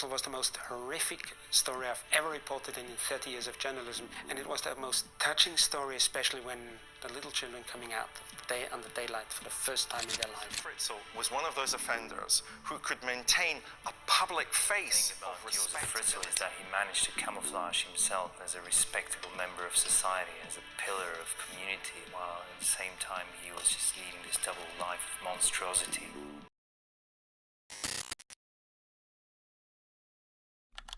Axel was the most horrific story I've ever reported in 30 years of journalism, and it was the most touching story, especially when the little children coming out under daylight for the first time in their life. Fritzl was one of those offenders who could maintain a public face of respect. Josef Fritzl is that he managed to camouflage himself as a respectable member of society, as a pillar of community, while at the same time he was just leading this double life of monstrosity.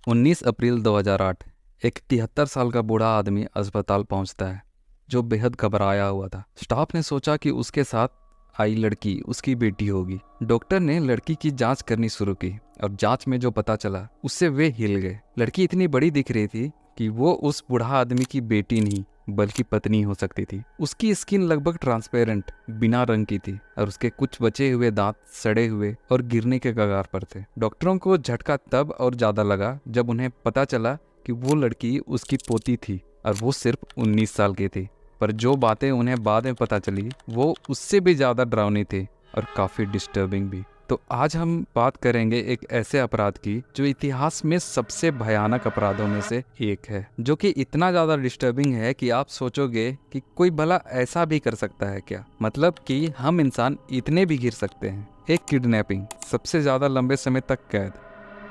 19 अप्रैल 2008 एक 73 साल का बूढ़ा आदमी अस्पताल पहुंचता है जो बेहद घबराया हुआ था। स्टाफ ने सोचा कि उसके साथ आई लड़की उसकी बेटी होगी। डॉक्टर ने लड़की की जांच करनी शुरू की और जांच में जो पता चला उससे वे हिल गए। लड़की इतनी बड़ी दिख रही थी कि वो उस बूढ़ा आदमी की बेटी नहीं बल्कि पत्नी हो सकती थी। उसकी स्किन लगभग ट्रांसपेरेंट बिना रंग की थी और उसके कुछ बचे हुए दांत सड़े हुए और गिरने के कगार पर थे। डॉक्टरों को झटका तब और ज्यादा लगा जब उन्हें पता चला कि वो लड़की उसकी पोती थी और वो सिर्फ 19 साल की थी। पर जो बातें उन्हें बाद में पता चली वो उससे भी ज्यादा डरावनी थी और काफी डिस्टर्बिंग भी। तो आज हम बात करेंगे एक ऐसे अपराध की जो इतिहास में सबसे भयानक अपराधों में से एक है, जो कि इतना ज़्यादा डिस्टर्बिंग है कि आप सोचोगे कि कोई भला ऐसा भी कर सकता है क्या, मतलब कि हम इंसान इतने भी गिर सकते हैं। एक किडनैपिंग, सबसे ज़्यादा लंबे समय तक कैद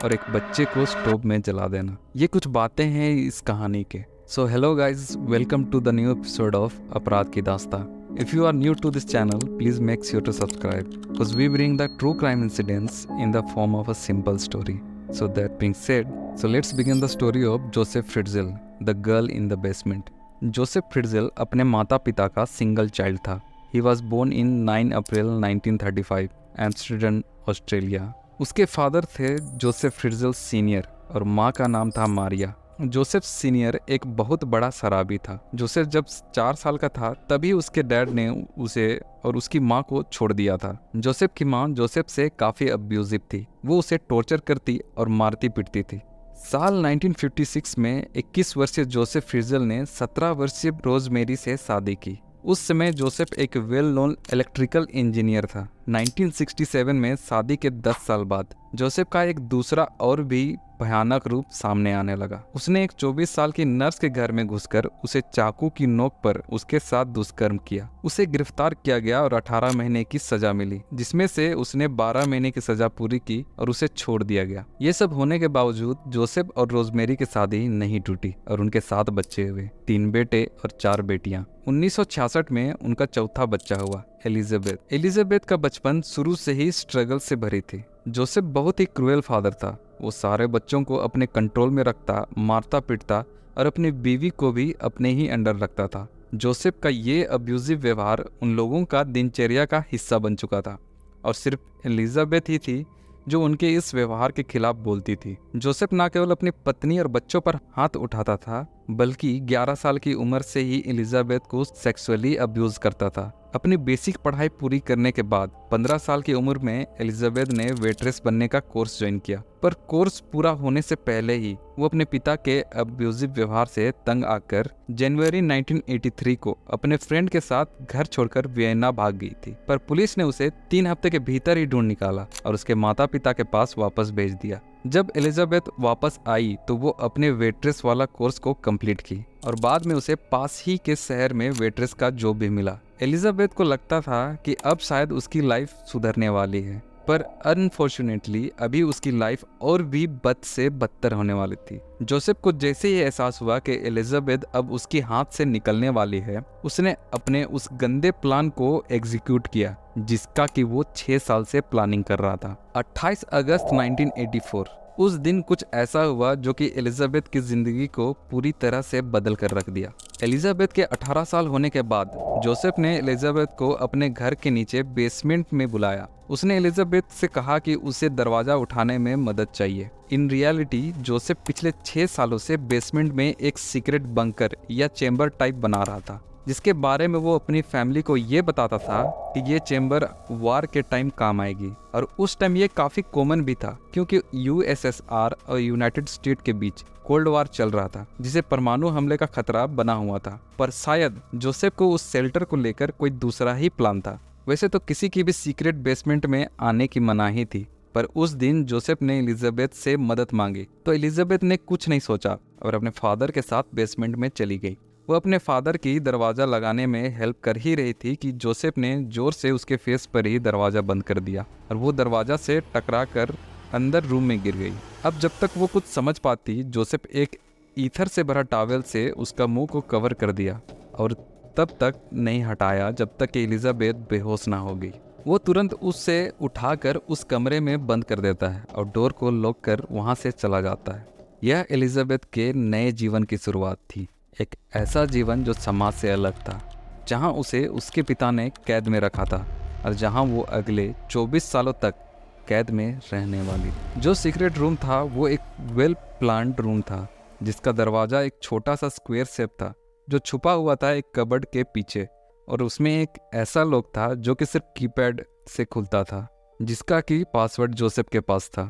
और एक बच्चे को स्टोव में जला देना, ये कुछ बातें हैं इस कहानी के। So hello guys, welcome to the new episode of अपराध की दास्तां। If you are new to this channel, please make sure to subscribe because we bring the true crime incidents in the form of a simple story. So that being said, let's begin the story of Josef Fritzl, the girl in the basement. Josef Fritzl अपने माता पिता का single child था। He was born in 9 April 1935, Amsterdam, Australia. उसके father थे Joseph फ्रिट्जल senior और माँ का नाम था मारिया। जोसेफ सीनियर एक बहुत बड़ा शराबी था। जोसेफ जब 4 साल का था तभी उसके डैड ने उसे और उसकी माँ को छोड़ दिया था। जोसेफ की माँ जोसेफ से काफ़ी अब्यूजिव थी, वो उसे टॉर्चर करती और मारती पीटती थी। साल 1956 में 21 वर्षीय जोसेफ फ्रिट्जल ने 17 वर्षीय रोजमेरी से शादी की। उस समय जोसेफ एक वेल नोन इलेक्ट्रिकल इंजीनियर था। 1967 में शादी के 10 साल बाद जोसेफ का एक दूसरा और भी भयानक रूप सामने आने लगा। उसने एक 24 साल की नर्स के घर में घुसकर उसे चाकू की नोक पर उसके साथ दुष्कर्म किया। उसे गिरफ्तार किया गया और 18 महीने की सजा मिली, जिसमें से उसने 12 महीने की सजा पूरी की और उसे छोड़ दिया गया। ये सब होने के बावजूद जोसेफ और रोजमेरी की शादी नहीं टूटी और उनके 7 बच्चे हुए, 3 बेटे और 4 बेटियां। 1966 में उनका चौथा बच्चा हुआ, एलिजाबेथ। एलिजाबेथ का बचपन शुरू से ही स्ट्रगल से भरी थी। जोसेफ बहुत ही क्रूएल फादर था। वो सारे बच्चों को अपने कंट्रोल में रखता, मारता पीटता और अपनी बीवी को भी अपने ही अंडर रखता था। जोसेफ का ये अब्यूजिव व्यवहार उन लोगों का दिनचर्या का हिस्सा बन चुका था और सिर्फ एलिजाबेथ ही थी जो उनके इस व्यवहार के खिलाफ बोलती थी। जोसेफ न केवल अपनी पत्नी और बच्चों पर हाथ उठाता था बल्कि 11 साल की उम्र से ही एलिजाबेथ को सेक्सुअली अब्यूज करता था। अपनी बेसिक पढ़ाई पूरी करने के बाद 15 साल की उम्र में एलिजाबेथ ने वेट्रेस बनने का कोर्स ज्वाइन किया, पर कोर्स पूरा होने से पहले ही वो अपने पिता के अब्यूजिव व्यवहार से तंग आकर जनवरी 1983 को अपने फ्रेंड के साथ घर छोड़कर वियना भाग गई थी। पर पुलिस ने उसे 3 हफ्ते के भीतर ही ढूंढ निकाला और उसके माता पिता के पास वापस भेज दिया। जब एलिजाबेथ वापस आई तो वो अपने वेट्रेस वाला कोर्स को कंप्लीट की और बाद में उसे पास ही के शहर में वेट्रेस का जॉब भी मिला। एलिजाबेथ को लगता था कि अब शायद उसकी लाइफ सुधरने वाली है, पर अनफॉर्चुनेटली अभी उसकी लाइफ और भी बद से बदतर होने वाली थी। जोसेफ को जैसे ही एहसास हुआ कि एलिजाबेथ अब उसकी हाथ से निकलने वाली है, उसने अपने उस गंदे प्लान को एग्जीक्यूट किया जिसका कि वो 6 साल से प्लानिंग कर रहा था। 28 अगस्त 1984 उस दिन कुछ ऐसा हुआ जो कि एलिजाबेथ की जिंदगी को पूरी तरह से बदल कर रख दिया। एलिजाबेथ के 18 साल होने के बाद जोसेफ ने एलिजाबेथ को अपने घर के नीचे बेसमेंट में बुलाया। उसने एलिजाबेथ से कहा कि उसे दरवाजा उठाने में मदद चाहिए। इन रियलिटी जोसेफ पिछले 6 सालों से बेसमेंट में एक सीक्रेट बंकर या चेंबर टाइप बना रहा था, जिसके बारे में वो अपनी फैमिली को ये बताता था कि ये चेंबर वार के टाइम काम आएगी। और उस टाइम ये काफ़ी कॉमन भी था क्योंकि यूएसएसआर और यूनाइटेड स्टेट के बीच कोल्ड वार चल रहा था, जिसे परमाणु हमले का खतरा बना हुआ था। पर शायद जोसेफ को उस शेल्टर को लेकर कोई दूसरा ही प्लान था। वैसे तो किसी की भी सीक्रेट बेसमेंट में आने की मनाही थी, पर उस दिन जोसेफ ने एलिजाबेथ से मदद मांगी तो एलिजाबेथ ने कुछ नहीं सोचा और अपने फादर के साथ बेसमेंट में चली गई। वो अपने फादर की दरवाज़ा लगाने में हेल्प कर ही रही थी कि जोसेफ ने जोर से उसके फेस पर ही दरवाज़ा बंद कर दिया और वो दरवाज़ा से टकरा कर अंदर रूम में गिर गई। अब जब तक वो कुछ समझ पाती, जोसेफ एक ईथर से भरा टॉवेल से उसका मुंह को कवर कर दिया और तब तक नहीं हटाया जब तक कि एलिजाबेथ बेहोश ना हो गई। वो तुरंत उससे उठाकर उस कमरे में बंद कर देता है और डोर को लॉक कर वहाँ से चला जाता है। यह एलिजाबेथ के नए जीवन की शुरुआत थी, एक ऐसा जीवन जो समाज से अलग था, जहाँ उसे उसके पिता ने कैद में रखा था और जहाँ वो अगले 24 सालों तक कैद में रहने वाली। जो सीक्रेट रूम था वो एक वेल प्लान्ड रूम था जिसका दरवाज़ा एक छोटा सा स्क्वायर शेप था जो छुपा हुआ था एक कबर्ड के पीछे, और उसमें एक ऐसा लॉक था जो कि सिर्फ कीपैड से खुलता था, जिसका की पासवर्ड जोसेफ के पास था।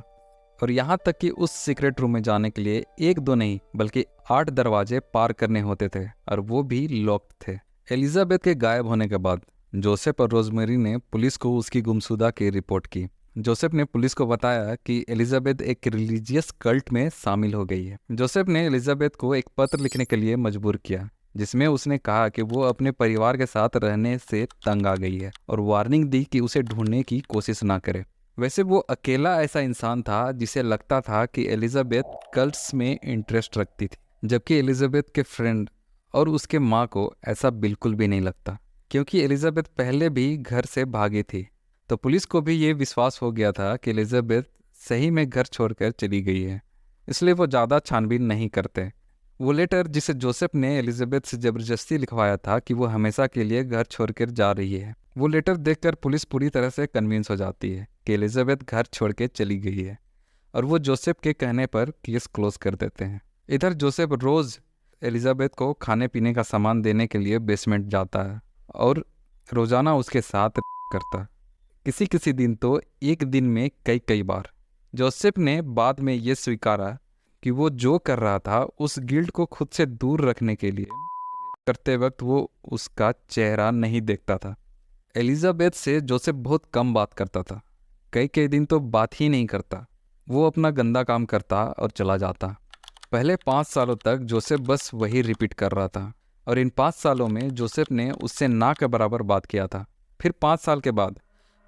और यहाँ तक कि उस सीक्रेट रूम में जाने के लिए 1-2 नहीं बल्कि 8 दरवाजे पार करने होते थे और वो भी लॉक्ड थे। एलिजाबेथ के गायब होने के बाद जोसेफ और रोजमेरी ने पुलिस को उसकी गुमशुदा की रिपोर्ट की। जोसेफ ने पुलिस को बताया कि एलिजाबेथ एक रिलीजियस कल्ट में शामिल हो गई है। जोसेफ ने एलिजाबेथ को एक पत्र लिखने के लिए मजबूर किया जिसमें उसने कहा कि वो अपने परिवार के साथ रहने से तंग आ गई है और वार्निंग दी कि उसे ढूंढने की कोशिश ना करे। वैसे वो अकेला ऐसा इंसान था जिसे लगता था कि एलिजाबेथ कल्ट्स में इंटरेस्ट रखती थी, जबकि एलिजाबेथ के फ्रेंड और उसके माँ को ऐसा बिल्कुल भी नहीं लगता, क्योंकि एलिजाबेथ पहले भी घर से भागी थी। तो पुलिस को भी ये विश्वास हो गया था कि एलिजाबेथ सही में घर छोड़कर चली गई है, इसलिए वो ज़्यादा छानबीन नहीं करते। वो लेटर जिसे जोसेफ ने एलिजाबेथ से ज़बरदस्ती लिखवाया था कि वो हमेशा के लिए घर छोड़कर जा रही है, वो लेटर देखकर पुलिस पूरी तरह से कन्विंस हो जाती है कि एलिजाबेथ घर छोड़ के चली गई है और वो जोसेफ के कहने पर केस क्लोज कर देते हैं। इधर जोसेफ रोज़ एलिजाबेथ को खाने पीने का सामान देने के लिए बेसमेंट जाता है और रोज़ाना उसके साथ करता, किसी किसी दिन तो एक दिन में कई बार। जोसेफ ने बाद में ये स्वीकारा कि वो जो कर रहा था उस गिल्ट को खुद से दूर रखने के लिए करते वक्त वो उसका चेहरा नहीं देखता था। एलिजाबेथ से जोसेफ बहुत कम बात करता था, कई दिन तो बात ही नहीं करता। वो अपना गंदा काम करता और चला जाता। पहले 5 सालों तक जोसेफ बस वही रिपीट कर रहा था और इन 5 सालों में जोसेफ ने उससे ना के बराबर बात किया था। फिर 5 साल के बाद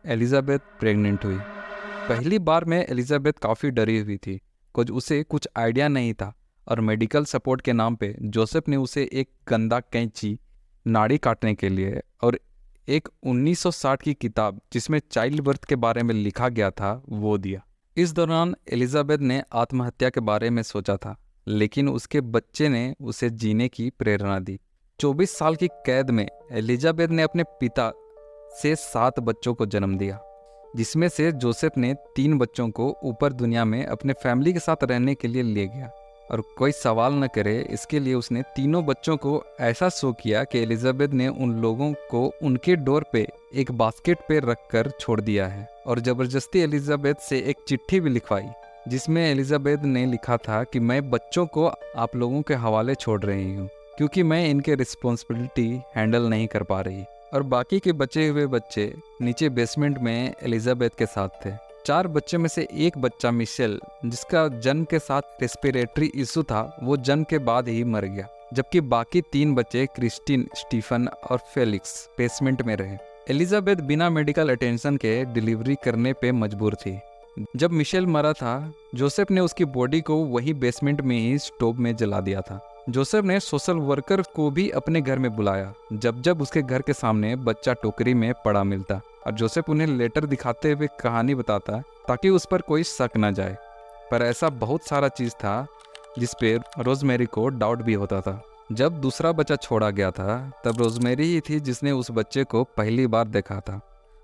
एलिजाबेथ प्रेग्नेंट हुई। पहली बार में एलिजाबेथ काफ़ी डरी हुई थी, कुछ उसे कुछ आइडिया नहीं था और मेडिकल सपोर्ट के नाम पे जोसेफ ने उसे एक गंदा कैंची नाड़ी काटने के लिए और एक 1960 की किताब जिसमें चाइल्ड बर्थ के बारे में लिखा गया था वो दिया। इस दौरान एलिजाबेथ ने आत्महत्या के बारे में सोचा था, लेकिन उसके बच्चे ने उसे जीने की प्रेरणा दी। 24 साल की कैद में एलिजाबेथ ने अपने पिता से 7 बच्चों को जन्म दिया, जिसमें से जोसेफ ने 3 बच्चों को ऊपर दुनिया में अपने फैमिली के साथ रहने के लिए ले गया और कोई सवाल न करे इसके लिए उसने तीनों बच्चों को ऐसा शो किया कि एलिजाबेथ ने उन लोगों को उनके डोर पे एक बास्केट पे रख कर छोड़ दिया है और ज़बरदस्ती एलिजाबेथ से एक चिट्ठी भी लिखवाई जिसमें एलिजाबेथ ने लिखा था कि मैं बच्चों को आप लोगों के हवाले छोड़ रही हूँ क्योंकि मैं इनके रिस्पॉन्सिबिलिटी हैंडल नहीं कर पा रही। और बाकी के बचे हुए बच्चे नीचे बेसमेंट में एलिजाबेथ के साथ थे। 4 बच्चे में से एक बच्चा मिशेल, जिसका जन्म के साथ रेस्पिरेटरी इशू था, वो जन्म के बाद ही मर गया, जबकि बाकी 3 बच्चे क्रिस्टीन, स्टीफन और फेलिक्स बेसमेंट में रहे। एलिजाबेथ बिना मेडिकल अटेंशन के डिलीवरी करने पे मजबूर थी। जब मिशेल मरा था, जोसेफ ने उसकी बॉडी को वही बेसमेंट में ही स्टोव में जला दिया था। जोसेफ ने सोशल वर्कर को भी अपने घर में बुलाया जब उसके घर के सामने बच्चा टोकरी में पड़ा मिलता और जोसेफ उन्हें लेटर दिखाते हुए कहानी बताता ताकि उस पर कोई शक न जाए। पर ऐसा बहुत सारा चीज़ था जिस पे रोजमेरी को डाउट भी होता था। जब दूसरा बच्चा छोड़ा गया था तब रोजमेरी ही थी जिसने उस बच्चे को पहली बार देखा था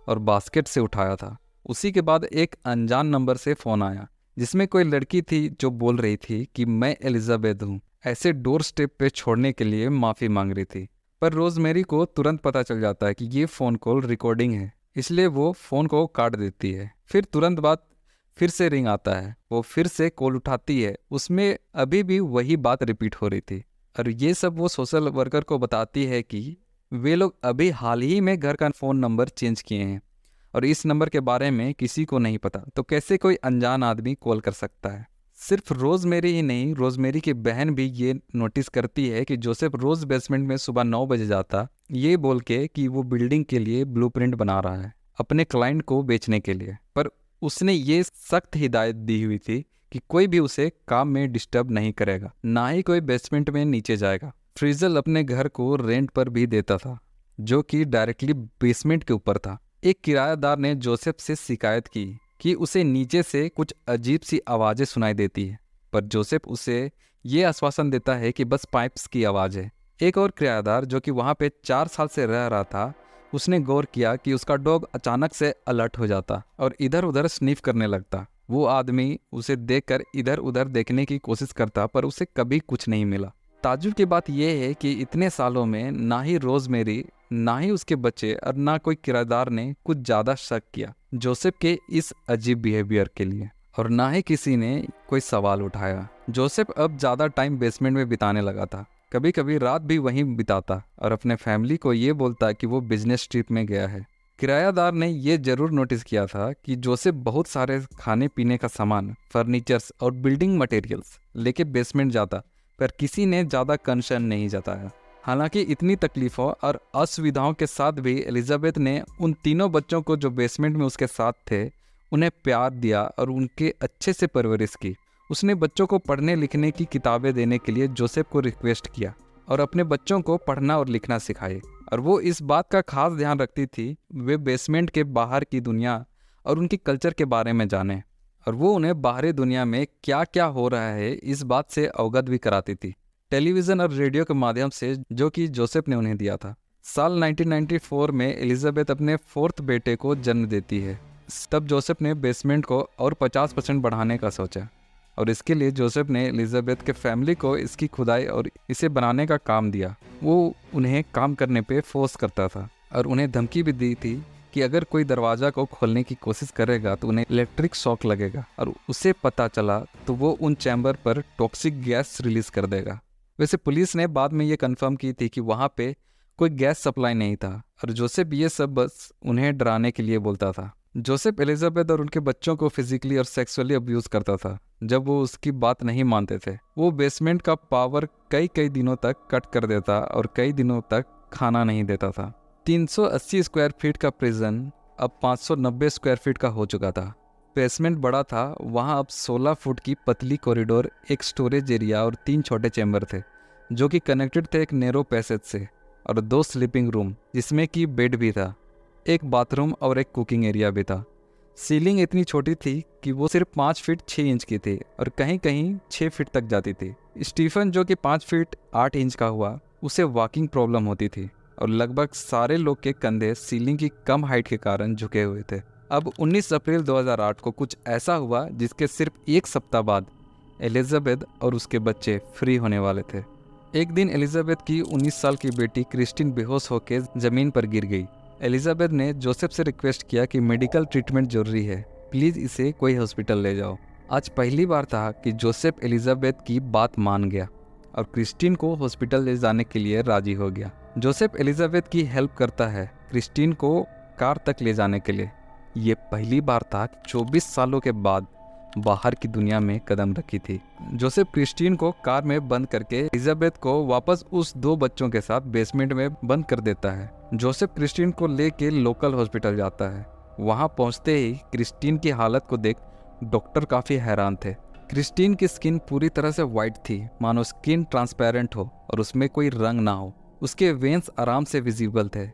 और बास्केट से उठाया था। उसी के बाद एक अनजान नंबर से फ़ोन आया जिसमें कोई लड़की थी जो बोल रही थी कि मैं एलिजाबेथ हूँ, ऐसे डोर स्टेप पे छोड़ने के लिए माफ़ी मांग रही थी। पर रोजमेरी को तुरंत पता चल जाता है कि ये फ़ोन कॉल रिकॉर्डिंग है, इसलिए वो फ़ोन को काट देती है। फिर तुरंत बाद फिर से रिंग आता है, वो फिर से कॉल उठाती है, उसमें अभी भी वही बात रिपीट हो रही थी और ये सब वो सोशल वर्कर को बताती है कि वे लोग अभी हाल ही में घर का फ़ोन नंबर चेंज किए हैं और इस नंबर के बारे में किसी को नहीं पता, तो कैसे कोई अनजान आदमी कॉल कर सकता है। सिर्फ रोजमेरी ही नहीं, रोजमेरी की बहन भी ये नोटिस करती है कि जोसेफ रोज बेसमेंट में सुबह 9 बजे जाता, ये बोल के कि वो बिल्डिंग के लिए ब्लूप्रिंट बना रहा है अपने क्लाइंट को बेचने के लिए। पर उसने ये सख्त हिदायत दी हुई थी कि कोई भी उसे काम में डिस्टर्ब नहीं करेगा, ना ही कोई बेसमेंट में नीचे जाएगा। फ्रीजल अपने घर को रेंट पर भी देता था, जो कि डायरेक्टली बेसमेंट के ऊपर था। एक किराएदार ने जोसेफ से शिकायत की कि उसे नीचे से कुछ अजीब सी आवाज़ें सुनाई देती है, पर जोसेफ उसे ये आश्वासन देता है कि बस पाइप्स की आवाज़ है। एक और किराएदार जो कि वहाँ पे 4 साल से रह रहा था, उसने गौर किया कि उसका डॉग अचानक से अलर्ट हो जाता और इधर उधर स्निफ करने लगता। वो आदमी उसे देखकर इधर उधर देखने की कोशिश करता, पर उसे कभी कुछ नहीं मिला। ताज्जुब की बात यह है कि इतने सालों में ना ही रोजमेरी, ना ही उसके बच्चे और ना कोई किराएदार ने कुछ ज़्यादा शक किया जोसेफ के इस अजीब बिहेवियर के लिए, और ना ही किसी ने कोई सवाल उठाया। जोसेफ अब ज़्यादा टाइम बेसमेंट में बिताने लगा था, कभी कभी रात भी वहीं बिताता और अपने फैमिली को ये बोलता कि वो बिजनेस ट्रिप में गया है। किरायादार ने ये जरूर नोटिस किया था कि जोसेफ बहुत सारे खाने पीने का सामान, फर्नीचर्स और बिल्डिंग मटेरियल्स लेके बेसमेंट जाता, पर किसी ने ज़्यादा कंसर्न नहीं जताया। हालांकि इतनी तकलीफ़ों और असुविधाओं के साथ भी एलिजाबेथ ने उन तीनों बच्चों को जो बेसमेंट में उसके साथ थे, उन्हें प्यार दिया और उनके अच्छे से परवरिश की। उसने बच्चों को पढ़ने लिखने की किताबें देने के लिए जोसेफ को रिक्वेस्ट किया और अपने बच्चों को पढ़ना और लिखना सिखाए, और वो इस बात का खास ध्यान रखती थी वे बेसमेंट के बाहर की दुनिया और उनकी कल्चर के बारे में जाने, और वो उन्हें बाहरी दुनिया में क्या क्या हो रहा है इस बात से अवगत भी कराती थी, टेलीविज़न और रेडियो के माध्यम से, जो कि जोसेफ ने उन्हें दिया था। साल 1994 में एलिजाबेथ अपने 4th बेटे को जन्म देती है। तब जोसेफ ने बेसमेंट को और 50% बढ़ाने का सोचा, और इसके लिए जोसेफ ने एलिजाबेथ के फैमिली को इसकी खुदाई और इसे बनाने का काम दिया। वो उन्हें काम करने पे फोर्स करता था और उन्हें धमकी भी दी थी कि अगर कोई दरवाज़ा को खोलने की कोशिश करेगा तो उन्हें इलेक्ट्रिक शॉक लगेगा, और उसे पता चला तो वो उन चैम्बर पर टॉक्सिक गैस रिलीज कर देगा। वैसे पुलिस ने बाद में ये कंफर्म की थी कि वहाँ पे कोई गैस सप्लाई नहीं था, और जोसेफ ये सब बस उन्हें डराने के लिए बोलता था। जोसेफ एलिजाबेथ और उनके बच्चों को फिजिकली और सेक्सुअली अब्यूज़ करता था जब वो उसकी बात नहीं मानते थे। वो बेसमेंट का पावर कई दिनों तक कट कर देता और कई दिनों तक खाना नहीं देता था। 380 स्क्वायर फीट का प्रिजन अब 590 स्क्वायर फीट का हो चुका था। बेसमेंट बड़ा था, वहाँ अब 16 फुट की पतली कॉरिडोर, एक स्टोरेज एरिया और 3 छोटे चैम्बर थे जो कि कनेक्टेड थे एक नैरो पैसेज से, और 2 स्लीपिंग रूम जिसमें कि बेड भी था, एक बाथरूम और एक कुकिंग एरिया भी था। सीलिंग इतनी छोटी थी कि वो सिर्फ 5 फीट 6 इंच की थी और कहीं कहीं 6 फीट तक जाती थी। स्टीफन जो कि 5 फीट 8 इंच का हुआ, उसे वॉकिंग प्रॉब्लम होती थी और लगभग सारे लोग के कंधे सीलिंग की कम हाइट के कारण झुके हुए थे। अब 19 अप्रैल 2008 को कुछ ऐसा हुआ जिसके सिर्फ एक सप्ताह बाद एलिजाबेथ और उसके बच्चे फ्री होने वाले थे। एक दिन एलिजाबेथ की 19 साल की बेटी क्रिस्टीन बेहोश होकर ज़मीन पर गिर गई। एलिजाबेथ ने जोसेफ से रिक्वेस्ट किया कि मेडिकल ट्रीटमेंट जरूरी है, प्लीज़ इसे कोई हॉस्पिटल ले जाओ। आज पहली बार था कि जोसेफ एलिजाबेथ की बात मान गया और क्रिस्टीन को हॉस्पिटल ले जाने के लिए राजी हो गया। जोसेफ एलिजाबेथ की हेल्प करता है क्रिस्टीन को कार तक ले जाने के लिए। ये पहली बार था कि 24 सालों के बाद बाहर की दुनिया में कदम रखी थी। जोसेफ क्रिस्टीन को कार में बंद करके एलिजाबेथ को वापस उस 2 बच्चों के साथ बेसमेंट में बंद कर देता है। जोसेफ क्रिस्टीन को लेके लोकल हॉस्पिटल जाता है। वहां पहुंचते ही क्रिस्टीन की हालत को देख डॉक्टर काफ़ी हैरान थे। क्रिस्टीन की स्किन पूरी तरह से वाइट थी, मानो स्किन ट्रांसपेरेंट हो और उसमें कोई रंग ना हो। उसके वेन्स आराम से विजिबल थे।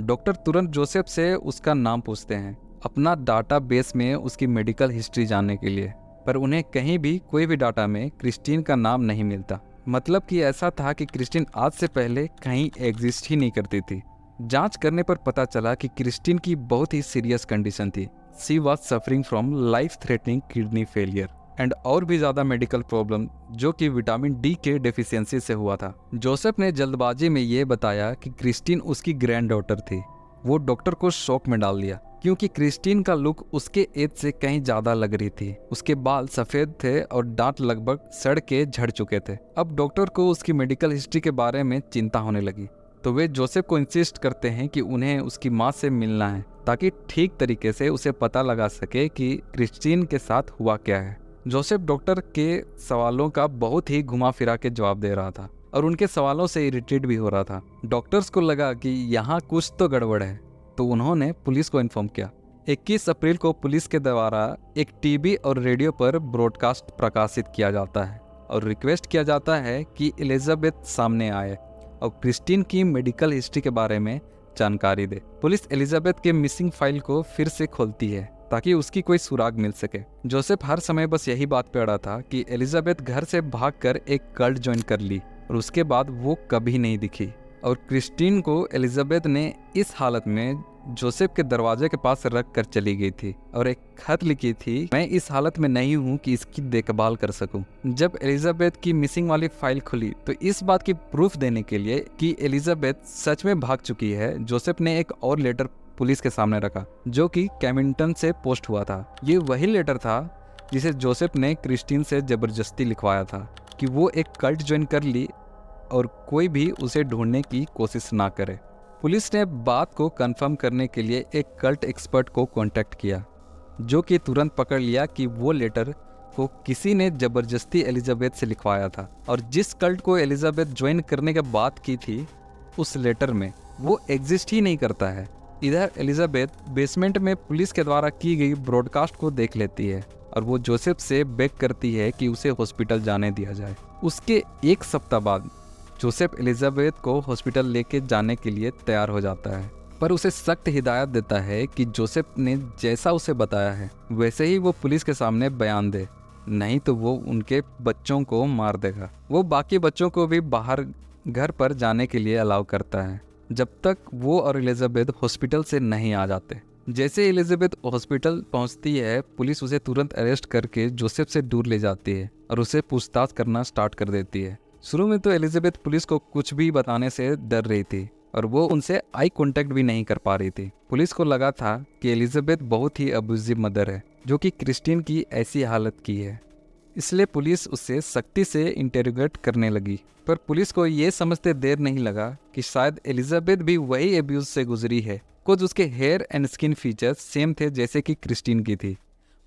डॉक्टर तुरंत जोसेफ से उसका नाम पूछते हैं, अपना डाटा बेस में उसकी मेडिकल हिस्ट्री जानने के लिए, पर उन्हें कहीं भी कोई भी डाटा में क्रिस्टीन का नाम नहीं मिलता। मतलब कि ऐसा था कि क्रिस्टीन आज से पहले कहीं एग्जिस्ट ही नहीं करती थी। जांच करने पर पता चला कि क्रिस्टीन की बहुत ही सीरियस कंडीशन थी। She was suffering from life threatening kidney failure and और भी ज़्यादा मेडिकल प्रॉब्लम जो कि विटामिन डी के डेफिशिएंसी से हुआ था। जोसेफ ने जल्दबाजी में ये बताया कि क्रिस्टीन उसकी ग्रैंड डॉटर थी। वो डॉक्टर को शॉक में डाल दिया क्योंकि क्रिस्टीन का लुक उसके एज से कहीं ज़्यादा लग रही थी। उसके बाल सफ़ेद थे और दांत लगभग सड़ के झड़ चुके थे। अब डॉक्टर को उसकी मेडिकल हिस्ट्री के बारे में चिंता होने लगी, तो वे जोसेफ को इंसिस्ट करते हैं कि उन्हें उसकी माँ से मिलना है ताकि ठीक तरीके से उसे पता लगा सके कि क्रिस्टीन के साथ हुआ क्या है। जोसेफ डॉक्टर के सवालों का बहुत ही घुमा फिरा के जवाब दे रहा था और उनके सवालों से इरिटेट भी हो रहा था। डॉक्टर्स को लगा कि यहाँ कुछ तो गड़बड़ है, तो उन्होंने पुलिस को इन्फॉर्म किया। 21 अप्रैल को पुलिस के द्वारा एक टीवी और रेडियो पर ब्रॉडकास्ट प्रकाशित किया जाता है और रिक्वेस्ट किया जाता है कि एलिजाबेथ सामने आए और क्रिस्टीन की मेडिकल हिस्ट्री के बारे में जानकारी दे। पुलिस एलिजाबेथ के मिसिंग फाइल को फिर से खोलती है ताकि उसकी कोई सुराग मिल सके। जोसेफ हर समय बस यही बात पे अड़ा था कि एलिजाबेथ घर से भागकर एक कल्ट ज्वाइन कर ली और उसके बाद वो कभी नहीं दिखी और क्रिस्टीन को एलिजाबेथ ने इस हालत में जोसेफ के दरवाजे के पास रख कर चली गई थी और एक खत लिखी थी, मैं इस हालत में नहीं हूँ कि इसकी देखभाल कर सकूं। जब एलिजाबेथ की मिसिंग वाली फाइल खुली तो इस बात की प्रूफ देने के लिए कि एलिजाबेथ सच में भाग चुकी है, जोसेफ ने एक और लेटर पुलिस के सामने रखा जो कि कैमिंगटन से पोस्ट हुआ था। ये वही लेटर था जिसे जोसेफ ने क्रिस्टीन से जबरदस्ती लिखवाया था कि वो एक कल्ट ज्वाइन कर ली और कोई भी उसे ढूंढने की कोशिश ना करे। पुलिस ने बात को कंफर्म करने के लिए एक कल्ट एक्सपर्ट को कांटेक्ट किया जो कि तुरंत पकड़ लिया कि वो लेटर को किसी ने जबरदस्ती एलिजाबेथ से लिखवाया था और जिस कल्ट को एलिजाबेथ ज्वाइन करने के बात की थी उस लेटर में वो एग्जिस्ट ही नहीं करता है। इधर एलिजाबेथ बेसमेंट में पुलिस के द्वारा की गई ब्रॉडकास्ट को देख लेती है और वो जोसेफ से बेग करती है कि उसे हॉस्पिटल जाने दिया जाए। उसके एक सप्ताह बाद जोसेफ एलिजाबेथ को हॉस्पिटल लेके जाने के लिए तैयार हो जाता है, पर उसे सख्त हिदायत देता है कि जोसेफ ने जैसा उसे बताया है वैसे ही वो पुलिस के सामने बयान दे, नहीं तो वो उनके बच्चों को मार देगा। वो बाकी बच्चों को भी बाहर घर पर जाने के लिए अलाउ करता है जब तक वो और एलिजाबेथ हॉस्पिटल से नहीं आ जाते। जैसे एलिजाबेथ हॉस्पिटल पहुंचती है, पुलिस उसे तुरंत अरेस्ट करके जोसेफ से दूर ले जाती है और उसे पूछताछ करना स्टार्ट कर देती है। शुरू में तो एलिजाबेथ पुलिस को कुछ भी बताने से डर रही थी और वो उनसे आई कांटेक्ट भी नहीं कर पा रही थी। पुलिस को लगा था कि एलिजाबेथ बहुत ही अब्यूजिव मदर है जो कि क्रिस्टीन की ऐसी हालत की है, इसलिए पुलिस उसे सख्ती से इंटेरोगेट करने लगी। पर पुलिस को ये समझते देर नहीं लगा कि शायद एलिजाबेथ भी वही एब्यूज से गुजरी है। कुछ उसके hair and skin features same थे जैसे कि क्रिस्टीन की थी,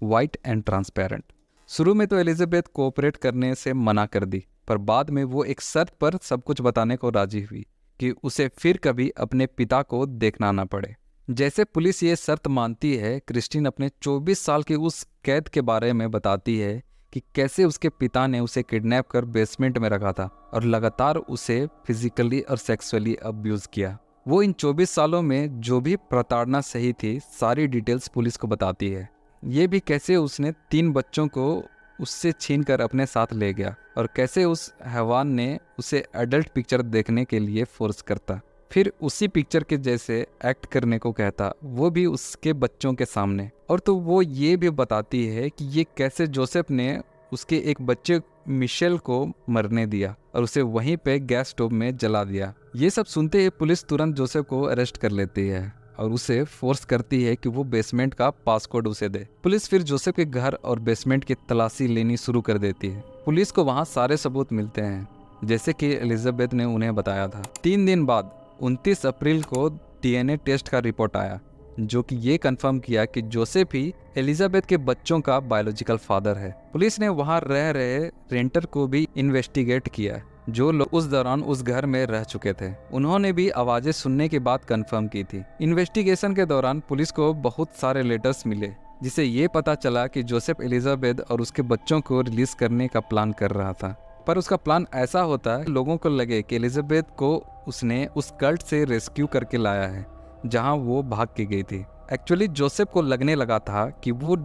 वाइट एंड ट्रांसपेरेंट। शुरू में तो एलिजाबेथ कोऑपरेट करने से मना कर दी, पर बाद में वो एक शर्त पर सब कुछ बताने को राजी हुई कि उसे फिर कभी अपने पिता को देखना ना पड़े। जैसे पुलिस ये शर्त मानती है, क्रिस्टीन अपने 24 साल के उस कैद के बारे में बताती है कि कैसे उसके पिता ने उसे किडनैप कर बेसमेंट में रखा था और लगातार उसे फिजिकली और सेक्सुअली अब्यूज किया। वो इन 24 सालों में जो भी प्रताड़ना सही थी सारी डिटेल्स पुलिस को बताती है। ये भी कैसे उसने 3 बच्चों को उससे छीन कर अपने साथ ले गया और कैसे उस हैवान ने उसे एडल्ट पिक्चर देखने के लिए फोर्स करता, फिर उसी पिक्चर के जैसे एक्ट करने को कहता, वो भी उसके बच्चों के सामने। और तो वो ये भी बताती है कि ये कैसे जोसेफ ने उसके एक बच्चे मिशेल को मरने दिया और उसे वहीं पे गैस स्टोव में जला दिया। ये सब सुनते ही पुलिस तुरंत जोसेफ को अरेस्ट कर लेती है और उसे फोर्स करती है कि वो बेसमेंट का पासकोड उसे दे। पुलिस फिर जोसेफ के घर और बेसमेंट की तलाशी लेनी शुरू कर देती है। पुलिस को वहाँ सारे सबूत मिलते हैं जैसे कि एलिजाबेथ ने उन्हें बताया था। 3 दिन बाद 29 अप्रैल को डीएनए टेस्ट का रिपोर्ट आया जो कि ये कंफर्म किया कि जोसेफ ही एलिजाबेथ के बच्चों का बायोलॉजिकल फादर है। पुलिस ने वहाँ रह रहे रेंटर को भी इन्वेस्टिगेट किया जो लोग उस दौरान उस घर में रह चुके थे। उन्होंने भी आवाजें सुनने के बाद कंफर्म की थी। इन्वेस्टिगेशन के दौरान पुलिस को बहुत सारे लेटर्स मिले जिसे ये पता चला कि जोसेफ एलिजाबेथ और उसके बच्चों को रिलीज करने का प्लान कर रहा था। पर उसका प्लान ऐसा होता है लोगों को लगे कि एलिजाबेथ को उसने उस कल्ट से रेस्क्यू करके लाया है जहां वो भाग के गई थी। एक्चुअली जोसेफ को लगने लगा था कि वो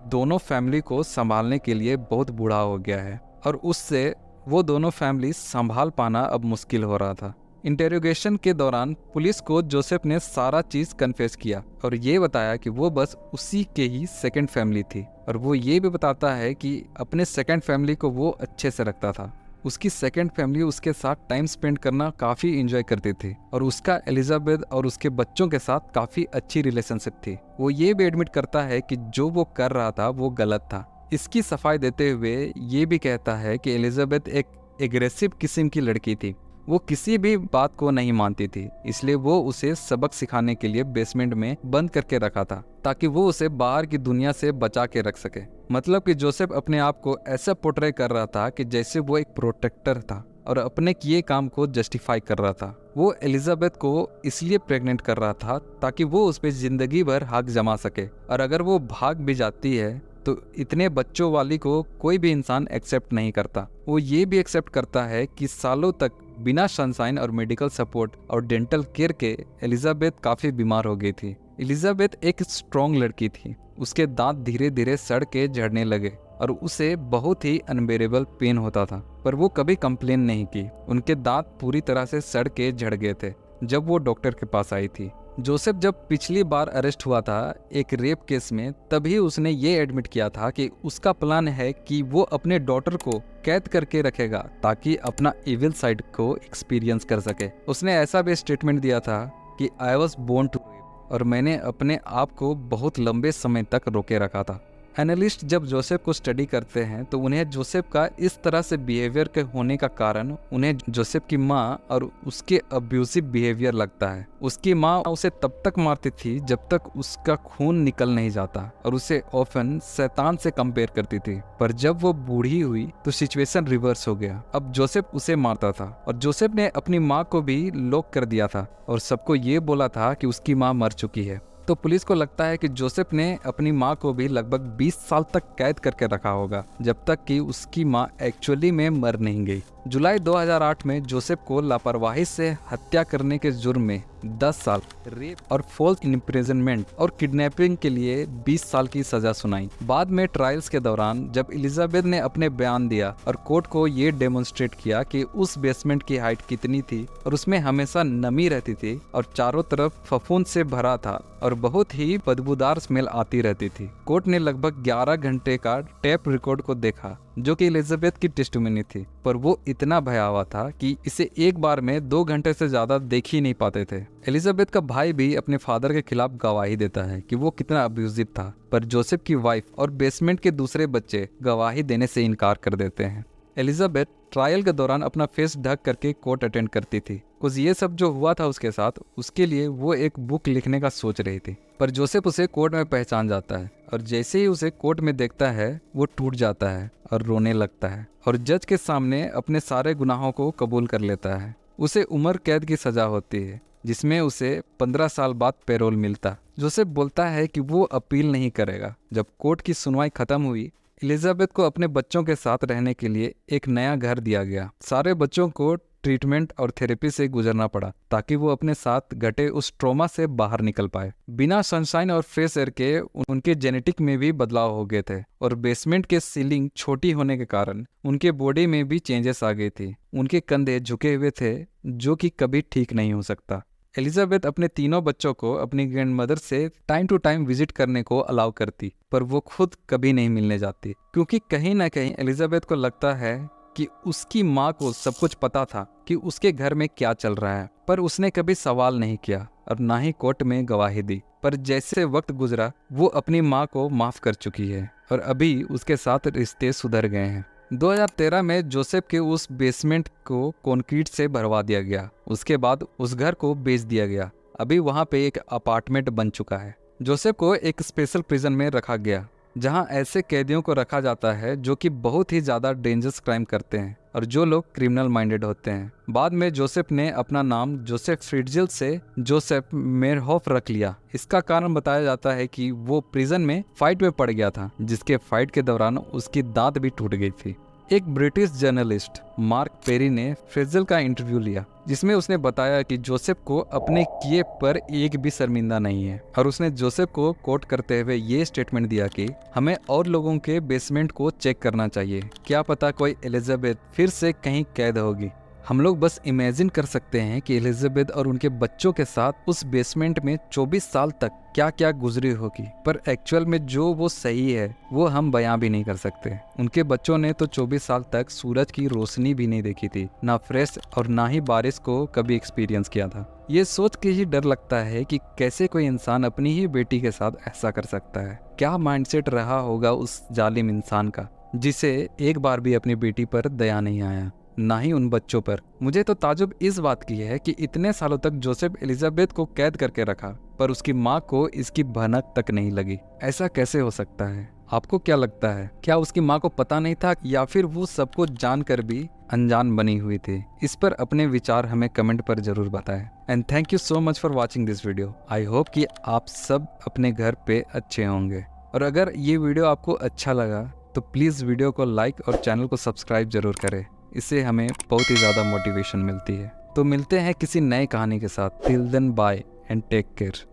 दोनों फैमिली को संभालने के लिए बहुत बूढ़ा हो गया है और उससे वो दोनों फैमिली संभाल पाना अब मुश्किल हो रहा था। इंटेरोगेशन के दौरान पुलिस को जोसेफ ने सारा चीज कन्फेस किया और ये बताया कि वो बस उसी के ही सेकंड फैमिली थी और वो ये भी बताता है कि अपने सेकंड फैमिली को वो अच्छे से रखता था। उसकी सेकंड फैमिली उसके साथ टाइम स्पेंड करना काफ़ी एंजॉय करती थी और उसका एलिजाबेथ और उसके बच्चों के साथ काफ़ी अच्छी रिलेशनशिप थी। वो ये भी एडमिट करता है कि जो वो कर रहा था वो गलत था। इसकी सफाई देते हुए ये भी कहता है कि एलिजाबेथ एक एग्रेसिव किस्म की लड़की थी। वो किसी भी बात को नहीं मानती थी, इसलिए वो उसे सबक सिखाने के लिए बेसमेंट में बंद करके रखा था ताकि वो उसे बाहर की दुनिया से बचा के रख सके। मतलब कि जोसेफ अपने आप को ऐसा पोर्ट्रे कर रहा था कि जैसे वो एक प्रोटेक्टर था और अपने किए काम को जस्टिफाई कर रहा था। वो एलिजाबेथ को इसलिए प्रेग्नेंट कर रहा था ताकि वो उस पर जिंदगी भर हक जमा सके, और अगर वो भाग भी जाती है तो इतने बच्चों वाली को कोई भी इंसान एक्सेप्ट नहीं करता। वो ये भी एक्सेप्ट करता है कि सालों तक बिना सनशाइन और मेडिकल सपोर्ट और डेंटल केयर के एलिजाबेथ काफ़ी बीमार हो गई थी। एलिजाबेथ एक स्ट्रॉन्ग लड़की थी। उसके दांत धीरे धीरे सड़ के झड़ने लगे और उसे बहुत ही अनबेरेबल पेन होता था, पर वो कभी कंप्लेन नहीं की। उनके दांत पूरी तरह से सड़ के झड़ गए थे जब वो डॉक्टर के पास आई थी। जोसेफ जब पिछली बार अरेस्ट हुआ था एक रेप केस में, तभी उसने ये एडमिट किया था कि उसका प्लान है कि वो अपने डॉटर को कैद करके रखेगा ताकि अपना इविल साइड को एक्सपीरियंस कर सके। उसने ऐसा भी स्टेटमेंट दिया था कि I was born to rape, और मैंने अपने आप को बहुत लंबे समय तक रोके रखा था। एनालिस्ट जब जोसेफ को स्टडी करते हैं तो उन्हें जोसेफ का इस तरह से बिहेवियर के होने का कारण उन्हें जोसेफ की माँ और उसके अब्यूसिव बिहेवियर लगता है। उसकी माँ उसे तब तक मारती थी जब तक उसका खून निकल नहीं जाता और उसे ऑफन शैतान से कंपेयर करती थी, पर जब वो बूढ़ी हुई तो सिचुएशन रिवर्स हो गया। अब जोसेफ उसे मारता था और जोसेफ ने अपनी माँ को भी लॉक कर दिया था और सबको ये बोला था कि उसकी माँ मर चुकी है। तो पुलिस को लगता है कि जोसेफ ने अपनी माँ को भी लगभग 20 साल तक कैद करके रखा होगा जब तक कि उसकी माँ एक्चुअली में मर नहीं गई। जुलाई 2008 में जोसेफ को लापरवाही से हत्या करने के जुर्म में 10 साल, रेप और फॉल्स इम्प्रिजनमेंट और किडनैपिंग के लिए 20 साल की सजा सुनाई। बाद में ट्रायल्स के दौरान जब एलिजाबेथ ने अपने बयान दिया और कोर्ट को ये डेमोन्स्ट्रेट किया कि उस बेसमेंट की हाइट कितनी थी और उसमें हमेशा नमी रहती थी और चारों तरफ फफूंद से भरा था और बहुत ही बदबूदार स्मेल आती रहती थी। कोर्ट ने लगभग 11 घंटे का टेप रिकॉर्ड को देखा जो कि एलिजाबेथ की टेस्टिमनी थी, पर वो इतना भयावह था कि इसे एक बार में 2 घंटे से ज्यादा देख ही नहीं पाते थे। एलिजाबेथ का भाई भी अपने फादर के खिलाफ गवाही देता है कि वो कितना अब्यूजिव था, पर जोसेफ की वाइफ और बेसमेंट के दूसरे बच्चे गवाही देने से इनकार कर देते हैं। एलिजाबेथ ट्रायल के दौरान अपना फेस ढक करके कोर्ट अटेंड करती थी। कुछ ये सब जो हुआ था उसके साथ, उसके लिए वो एक बुक लिखने का सोच रही थी, पर जोसेफ उसे कोर्ट में पहचान जाता है और जैसे ही उसे कोर्ट में देखता है वो टूट जाता है और रोने लगता है और जज के सामने अपने सारे गुनाहों को कबूल कर लेता है। उसे उम्र कैद की सजा होती है जिसमें उसे 15 साल बाद पैरोल मिलता। जोसेफ बोलता है कि वो अपील नहीं करेगा। जब कोर्ट की सुनवाई खत्म हुई, एलिजाबेथ को अपने बच्चों के साथ रहने के लिए एक नया घर दिया गया। सारे बच्चों को ट्रीटमेंट और थेरेपी से गुजरना पड़ा ताकि वो अपने साथ घटे उस ट्रॉमा से बाहर निकल पाए। बिना सनशाइन और फ्रेश एयर के उनके जेनेटिक में भी बदलाव हो गए थे और बेसमेंट के सीलिंग छोटी होने के कारण उनके बॉडी में भी चेंजेस आ गई थी। उनके कंधे झुके हुए थे जो कि कभी ठीक नहीं हो सकता। एलिजाबेथ अपने तीनों बच्चों को अपनी ग्रैंडमदर से टाइम टू टाइम विजिट करने को अलाउ करती, पर वो खुद कभी नहीं मिलने जाती क्योंकि कहीं ना कहीं एलिजाबेथ को लगता है कि उसकी माँ को सब कुछ पता था कि उसके घर में क्या चल रहा है, पर उसने कभी सवाल नहीं किया और ना ही कोर्ट में गवाही दी। पर जैसे वक्त गुजरा वो अपनी माँ को माफ कर चुकी है और अभी उसके साथ रिश्ते सुधर गए हैं। 2013 में जोसेफ के उस बेसमेंट को कंक्रीट से भरवा दिया गया। उसके बाद उस घर को बेच दिया गया। अभी वहाँ पे एक अपार्टमेंट बन चुका है। जोसेफ को एक स्पेशल प्रिजन में रखा गया जहाँ ऐसे कैदियों को रखा जाता है जो कि बहुत ही ज़्यादा डेंजरस क्राइम करते हैं और जो लोग क्रिमिनल माइंडेड होते हैं। बाद में जोसेफ ने अपना नाम जोसेफ फ्रिट्जिल से जोसेफ मेयरहोफ रख लिया। इसका कारण बताया जाता है कि वो प्रिजन में फाइट में पड़ गया था जिसके फाइट के दौरान उसकी दांत भी टूट गई थी। एक ब्रिटिश जर्नलिस्ट मार्क पेरी ने फ्रिट्जिल का इंटरव्यू लिया जिसमें उसने बताया कि जोसेफ को अपने किए पर एक भी शर्मिंदा नहीं है और उसने जोसेफ को कोट करते हुए ये स्टेटमेंट दिया कि हमें और लोगों के बेसमेंट को चेक करना चाहिए, क्या पता कोई एलिजाबेथ फिर से कहीं कैद होगी। हम लोग बस इमेजिन कर सकते हैं कि एलिजाबेथ और उनके बच्चों के साथ उस बेसमेंट में 24 साल तक क्या क्या गुजरी होगी, पर एक्चुअल में जो वो सही है वो हम बयां भी नहीं कर सकते। उनके बच्चों ने तो 24 साल तक सूरज की रोशनी भी नहीं देखी थी, ना फ्रेश और ना ही बारिश को कभी एक्सपीरियंस किया था। ये सोच के ही डर लगता है कि कैसे कोई इंसान अपनी ही बेटी के साथ ऐसा कर सकता है। क्या माइंडसेट रहा होगा उस जालिम इंसान का जिसे एक बार भी अपनी बेटी पर दया नहीं आया। ना ही उन बच्चों पर। मुझे तो ताजुब इस बात की है कि इतने सालों तक जोसेफ एलिजाबेथ को कैद करके रखा, पर उसकी माँ को इसकी भनक तक नहीं लगी। ऐसा कैसे हो सकता है? आपको क्या लगता है? क्या उसकी माँ को पता नहीं था, या फिर वो सब कुछ जानकर भी अनजान बनी हुई थी? इस पर अपने विचार हमें कमेंट पर जरूर बताएं। And thank you so much for watching this video. I hope कि आप सब अपने घर पे अच्छे होंगे। और अगर ये वीडियो आपको अच्छा लगा तो प्लीज़ वीडियो को लाइक और चैनल को सब्सक्राइब जरूर करें। इससे हमें बहुत ही ज़्यादा मोटिवेशन मिलती है। तो मिलते हैं किसी नए कहानी के साथ। Till then bye and take care.